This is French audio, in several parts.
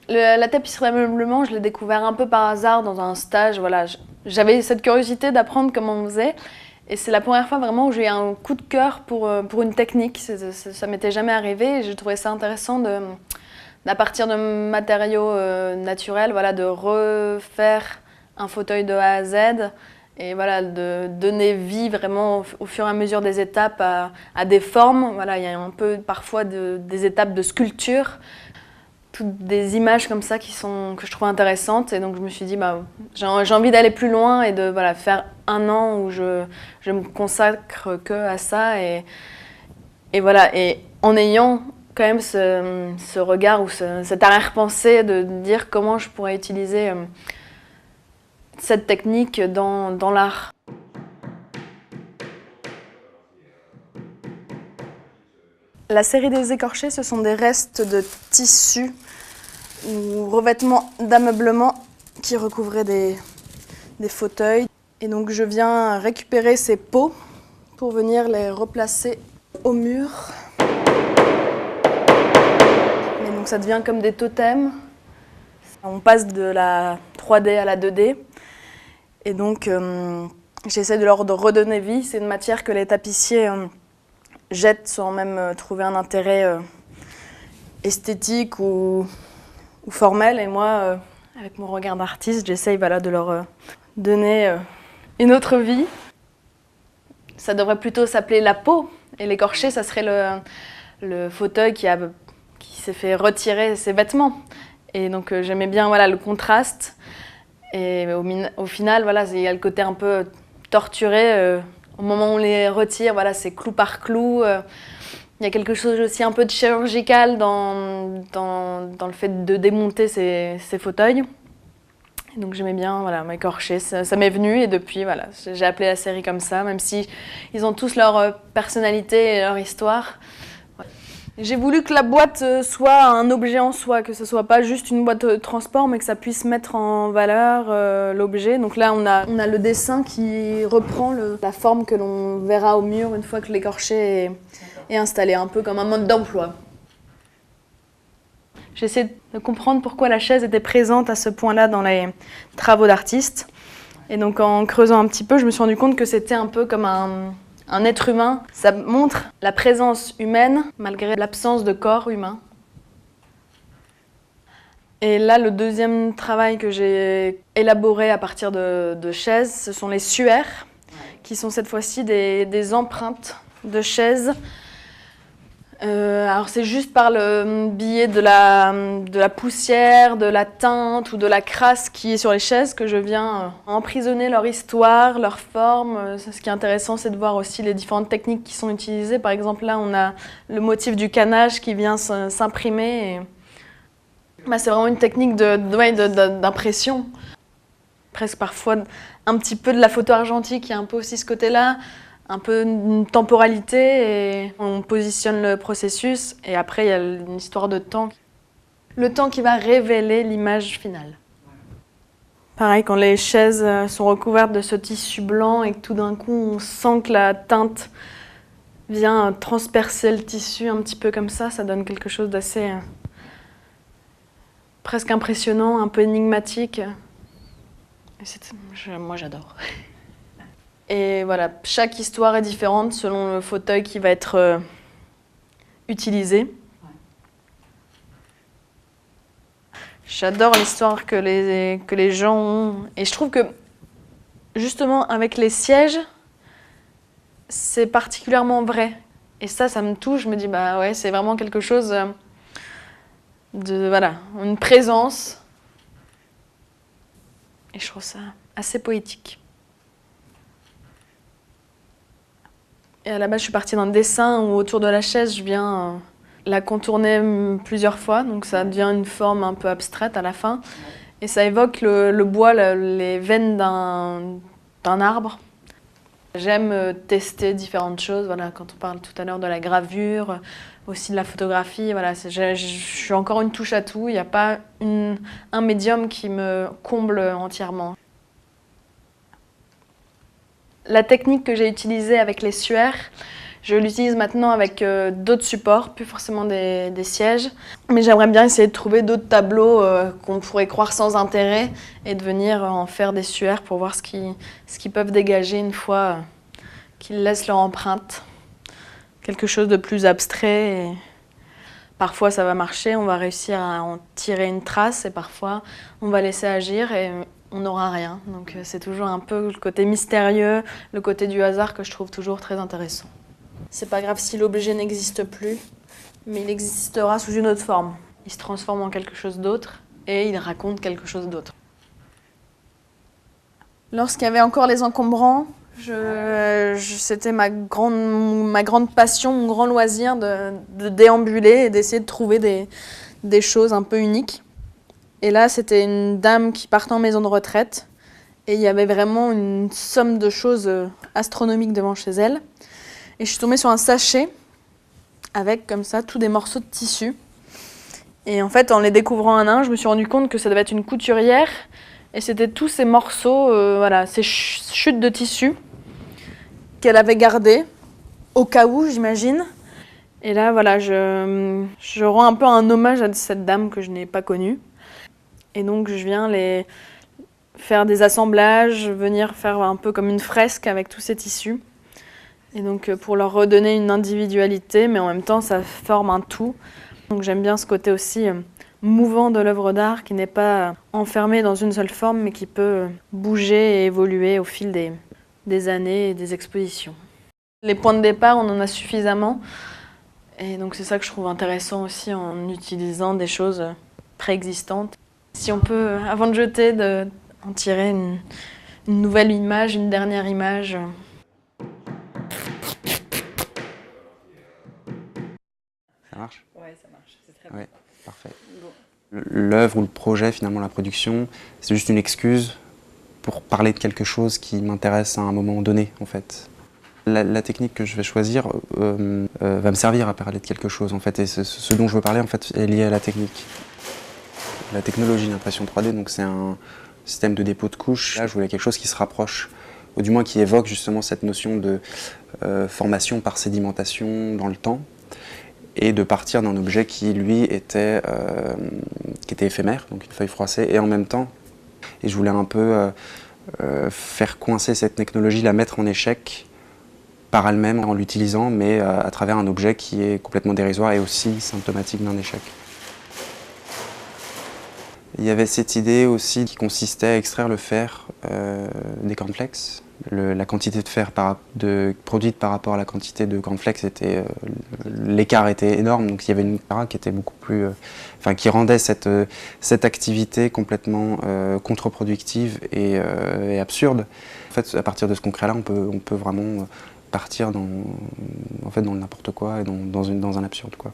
La tapisserie d'ameublement, je l'ai découvert un peu par hasard dans un stage. Voilà, j'avais cette curiosité d'apprendre comment on faisait. Et c'est la première fois vraiment où j'ai eu un coup de cœur pour une technique. Ça m'était jamais arrivé et j'ai trouvé ça intéressant à partir de matériaux naturels, voilà, de refaire un fauteuil de A à Z et voilà, de donner vie vraiment au fur et à mesure des étapes à des formes. Voilà, il y a un peu parfois des étapes de sculpture. Toutes des images comme ça que je trouve intéressantes et donc je me suis dit j'ai envie d'aller plus loin et de voilà, faire un an où je me consacre que à ça et voilà, et en ayant quand même ce regard ou cette arrière-pensée de dire comment je pourrais utiliser cette technique dans l'art. La série des écorchés, ce sont des restes de tissus ou revêtements d'ameublement qui recouvraient des fauteuils. Et donc je viens récupérer ces pots pour venir les replacer au mur. Et donc ça devient comme des totems. On passe de la 3D à la 2D. Et donc j'essaie de leur redonner vie. C'est une matière que les tapissiers jettent sans même trouver un intérêt esthétique ou formel. Et moi, avec mon regard d'artiste, j'essaye voilà, de leur donner une autre vie. Ça devrait plutôt s'appeler la peau. Et l'écorché, ça serait le fauteuil qui s'est fait retirer ses vêtements. Et donc j'aimais bien voilà, le contraste. Et au final, voilà, il y a le côté un peu torturé. Au moment où on les retire, voilà, c'est clou par clou. Il y a quelque chose aussi un peu de chirurgical dans le fait de démonter ces fauteuils. Et donc j'aimais bien voilà, m'écorcher, ça m'est venu et depuis voilà, j'ai appelé la série comme ça, même si ils ont tous leur personnalité et leur histoire. Ouais. J'ai voulu que la boîte soit un objet en soi, que ce soit pas juste une boîte de transport, mais que ça puisse mettre en valeur l'objet. Donc là, on a le dessin qui reprend la forme que l'on verra au mur une fois que l'écorché est installé, un peu comme un mode d'emploi. J'essaie de comprendre pourquoi la chaise était présente à ce point-là dans les travaux d'artistes. Et donc en creusant un petit peu, je me suis rendu compte que c'était un peu comme un être humain. Ça montre la présence humaine malgré l'absence de corps humain. Et là, le deuxième travail que j'ai élaboré à partir de chaises, ce sont les suaires, qui sont cette fois-ci des empreintes de chaises. Alors c'est juste par le biais de la poussière, de la teinte ou de la crasse qui est sur les chaises que je viens emprisonner leur histoire, leur forme. Ce qui est intéressant, c'est de voir aussi les différentes techniques qui sont utilisées. Par exemple, là, on a le motif du canage qui vient s'imprimer. C'est vraiment une technique d'impression. Presque parfois un petit peu de la photo argentique, il y a un peu aussi ce côté-là. Un peu une temporalité et on positionne le processus et après il y a une histoire de temps. Le temps qui va révéler l'image finale. Pareil, quand les chaises sont recouvertes de ce tissu blanc et que tout d'un coup on sent que la teinte vient transpercer le tissu un petit peu comme ça donne quelque chose d'assez presque impressionnant, un peu énigmatique. Moi j'adore. Et voilà, chaque histoire est différente selon le fauteuil qui va être utilisé. J'adore l'histoire que les gens ont. Et je trouve que, justement, avec les sièges, c'est particulièrement vrai. Et ça me touche. Je me dis, ouais, c'est vraiment quelque chose voilà, une présence. Et je trouve ça assez poétique. Et à la base, je suis partie d'un dessin où autour de la chaise, je viens la contourner plusieurs fois. Donc ça devient une forme un peu abstraite à la fin. Et ça évoque le bois, les veines d'un arbre. J'aime tester différentes choses. Voilà, quand on parle tout à l'heure de la gravure, aussi de la photographie, voilà, je suis encore une touche à tout. Il n'y a pas un médium qui me comble entièrement. La technique que j'ai utilisée avec les suaires, Je l'utilise maintenant avec d'autres supports, plus forcément des sièges. Mais j'aimerais bien essayer de trouver d'autres tableaux qu'on pourrait croire sans intérêt et de venir en faire des suaires pour voir ce qu'ils peuvent dégager une fois qu'ils laissent leur empreinte. Quelque chose de plus abstrait. Et parfois ça va marcher, on va réussir à en tirer une trace et parfois on va laisser agir et on n'aura rien. Donc c'est toujours un peu le côté mystérieux, le côté du hasard que je trouve toujours très intéressant. C'est pas grave si l'objet n'existe plus, mais il existera sous une autre forme. Il se transforme en quelque chose d'autre et il raconte quelque chose d'autre. Lorsqu'il y avait encore les encombrants, c'était ma grande passion, mon grand loisir de déambuler et d'essayer de trouver des choses un peu uniques. Et là, c'était une dame qui partait en maison de retraite et il y avait vraiment une somme de choses astronomiques devant chez elle. Et je suis tombée sur un sachet avec, comme ça, tous des morceaux de tissu. Et en fait, en les découvrant un à un, je me suis rendu compte que ça devait être une couturière. Et c'était tous ces morceaux, ces chutes de tissu qu'elle avait gardées, au cas où, j'imagine. Et là, voilà, je rends un peu un hommage à cette dame que je n'ai pas connue. Et donc, je viens faire des assemblages, venir faire un peu comme une fresque avec tous ces tissus. Et donc, pour leur redonner une individualité, mais en même temps, ça forme un tout. Donc, j'aime bien ce côté aussi mouvant de l'œuvre d'art, qui n'est pas enfermé dans une seule forme, mais qui peut bouger et évoluer au fil des années et des expositions. Les points de départ, on en a suffisamment. Et donc, c'est ça que je trouve intéressant aussi en utilisant des choses préexistantes. Si on peut, avant de jeter, en tirer une nouvelle image, une dernière image. Ça marche ? Ouais, ça marche, c'est très bien. Ouais, parfait. Bon. L'œuvre ou le projet, finalement, la production, c'est juste une excuse pour parler de quelque chose qui m'intéresse à un moment donné, en fait. La technique que je vais choisir va me servir à parler de quelque chose, en fait, et ce dont je veux parler, en fait, est lié à la technique. La technologie d'impression 3D, donc c'est un système de dépôt de couches. Là, je voulais quelque chose qui se rapproche, ou du moins qui évoque justement cette notion de formation par sédimentation dans le temps, et de partir d'un objet qui, lui, était éphémère, donc une feuille froissée, et en même temps, et je voulais un peu faire coincer cette technologie, la mettre en échec par elle-même en l'utilisant, mais à travers un objet qui est complètement dérisoire et aussi symptomatique d'un échec. Il y avait cette idée aussi qui consistait à extraire le fer des cornflakes. La quantité de fer produite par rapport à la quantité de cornflakes, l'écart était énorme, donc il y avait une part qui était beaucoup plus, qui rendait cette activité complètement contre-productive et absurde. En fait, à partir de ce concret-là, on peut vraiment partir dans le n'importe quoi et dans un absurde, quoi.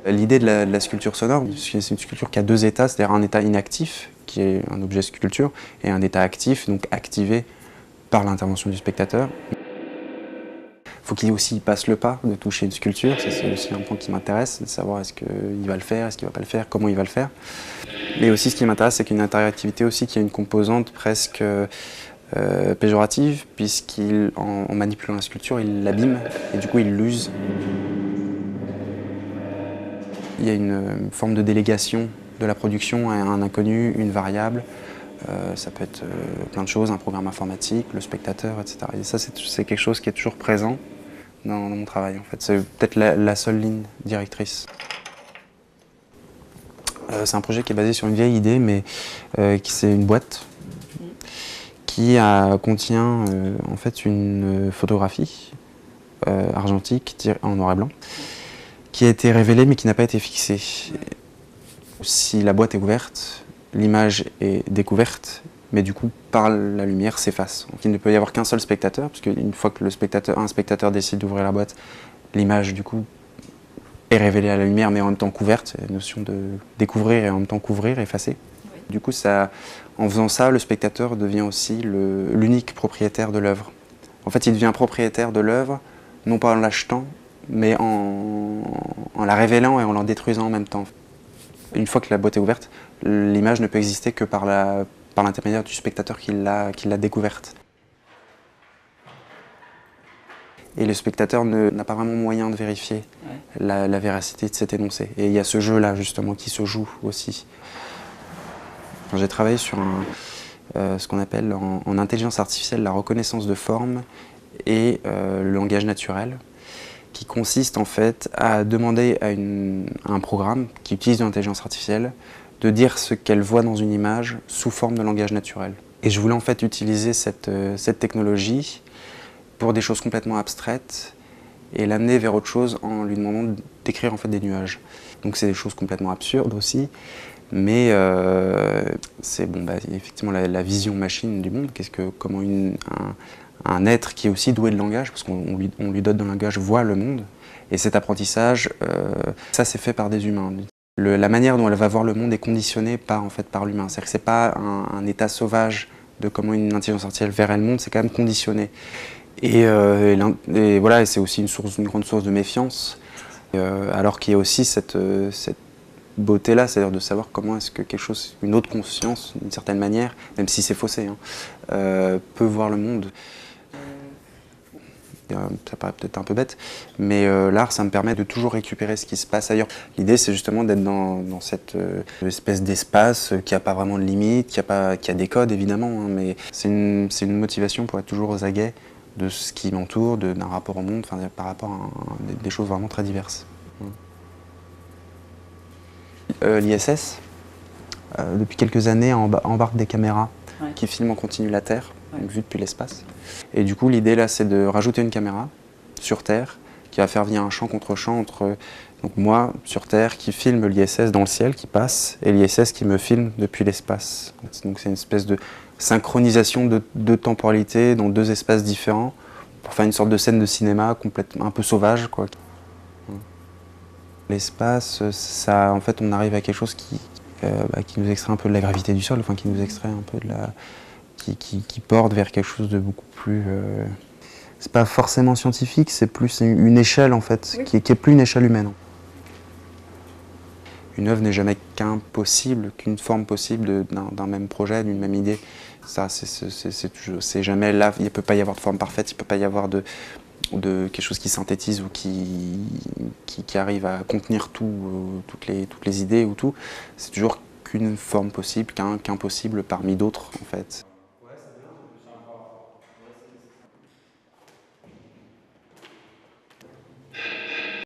L'idée de la sculpture sonore, c'est une sculpture qui a deux états, c'est-à-dire un état inactif, qui est un objet sculpture, et un état actif, donc activé par l'intervention du spectateur. Il faut qu'il aussi passe le pas de toucher une sculpture, c'est aussi un point qui m'intéresse, de savoir est-ce qu'il va le faire, est-ce qu'il ne va pas le faire, comment il va le faire. Mais aussi ce qui m'intéresse, c'est qu'il y a une interactivité aussi qui a une composante presque péjorative, puisqu'en manipulant la sculpture, il l'abîme, et du coup il l'use. Il y a une forme de délégation de la production à un inconnu, une variable. Ça peut être plein de choses, un programme informatique, le spectateur, etc. Et ça, c'est quelque chose qui est toujours présent dans mon travail, en fait. C'est peut-être la seule ligne directrice. C'est un projet qui est basé sur une vieille idée, mais c'est une boîte qui contient en fait une photographie argentique en noir et blanc, qui a été révélée mais qui n'a pas été fixée. Si la boîte est ouverte, l'image est découverte, mais du coup, par la lumière, s'efface. Donc il ne peut y avoir qu'un seul spectateur, parce qu'une fois que un spectateur décide d'ouvrir la boîte, l'image, du coup, est révélée à la lumière, mais en même temps couverte. C'est la notion de découvrir et en même temps couvrir, effacer. Oui. Du coup, en faisant ça, le spectateur devient aussi l'unique propriétaire de l'œuvre. En fait, il devient propriétaire de l'œuvre, non pas en l'achetant, mais en la révélant et en la détruisant en même temps. Une fois que la boîte est ouverte, l'image ne peut exister que par l'intermédiaire du spectateur qui l'a découverte. et le spectateur n'a pas vraiment moyen de vérifier la véracité de cet énoncé. Et il y a ce jeu-là justement qui se joue aussi. J'ai travaillé sur ce qu'on appelle en intelligence artificielle la reconnaissance de forme et le langage naturel, qui consiste en fait à demander à un programme qui utilise de l'intelligence artificielle de dire ce qu'elle voit dans une image sous forme de langage naturel. Et je voulais en fait utiliser cette technologie pour des choses complètement abstraites et l'amener vers autre chose en lui demandant d'écrire en fait des nuages. Donc c'est des choses complètement absurdes aussi, mais c'est effectivement la vision machine du monde. Comment un être qui est aussi doué de langage, parce qu'on lui donne un langage, voit le monde, et cet apprentissage, ça c'est fait par des humains. La manière dont elle va voir le monde est conditionnée par l'humain. C'est-à-dire que c'est pas un état sauvage de comment une intelligence artificielle verrait le monde, c'est quand même conditionné. Et voilà, et c'est aussi une grande source de méfiance, alors qu'il y a aussi cette beauté-là, c'est-à-dire de savoir comment est-ce que une autre conscience, d'une certaine manière, même si c'est faussé, peut voir le monde. Ça paraît peut-être un peu bête, mais l'art, ça me permet de toujours récupérer ce qui se passe ailleurs. L'idée, c'est justement d'être dans cette espèce d'espace qui n'a pas vraiment de limite, qui a des codes évidemment, mais c'est une motivation pour être toujours aux aguets de ce qui m'entoure, d'un rapport au monde, par rapport à des choses vraiment très diverses. L'ISS, depuis quelques années, embarque des caméras qui filment en continu la Terre, donc vue depuis l'espace. Et du coup, l'idée là, c'est de rajouter une caméra sur Terre qui va faire venir un champ contre champ entre moi, sur Terre, qui filme l'ISS dans le ciel, qui passe, et l'ISS qui me filme depuis l'espace. Donc c'est une espèce de synchronisation de temporalité dans deux espaces différents pour faire une sorte de scène de cinéma complètement un peu sauvage, quoi. L'espace, ça, en fait, on arrive à quelque chose qui nous extrait un peu de la gravité du sol, qui nous extrait un peu de qui porte vers quelque chose de beaucoup plus. C'est pas forcément scientifique, c'est plus une échelle en fait, qui est plus une échelle humaine. Une œuvre n'est jamais qu'une forme possible d'un même projet, d'une même idée. Ça, c'est jamais là. Il ne peut pas y avoir de forme parfaite, il ne peut pas y avoir de quelque chose qui synthétise ou qui arrive à contenir toutes les idées ou tout. C'est toujours qu'une forme possible, qu'un possible parmi d'autres en fait.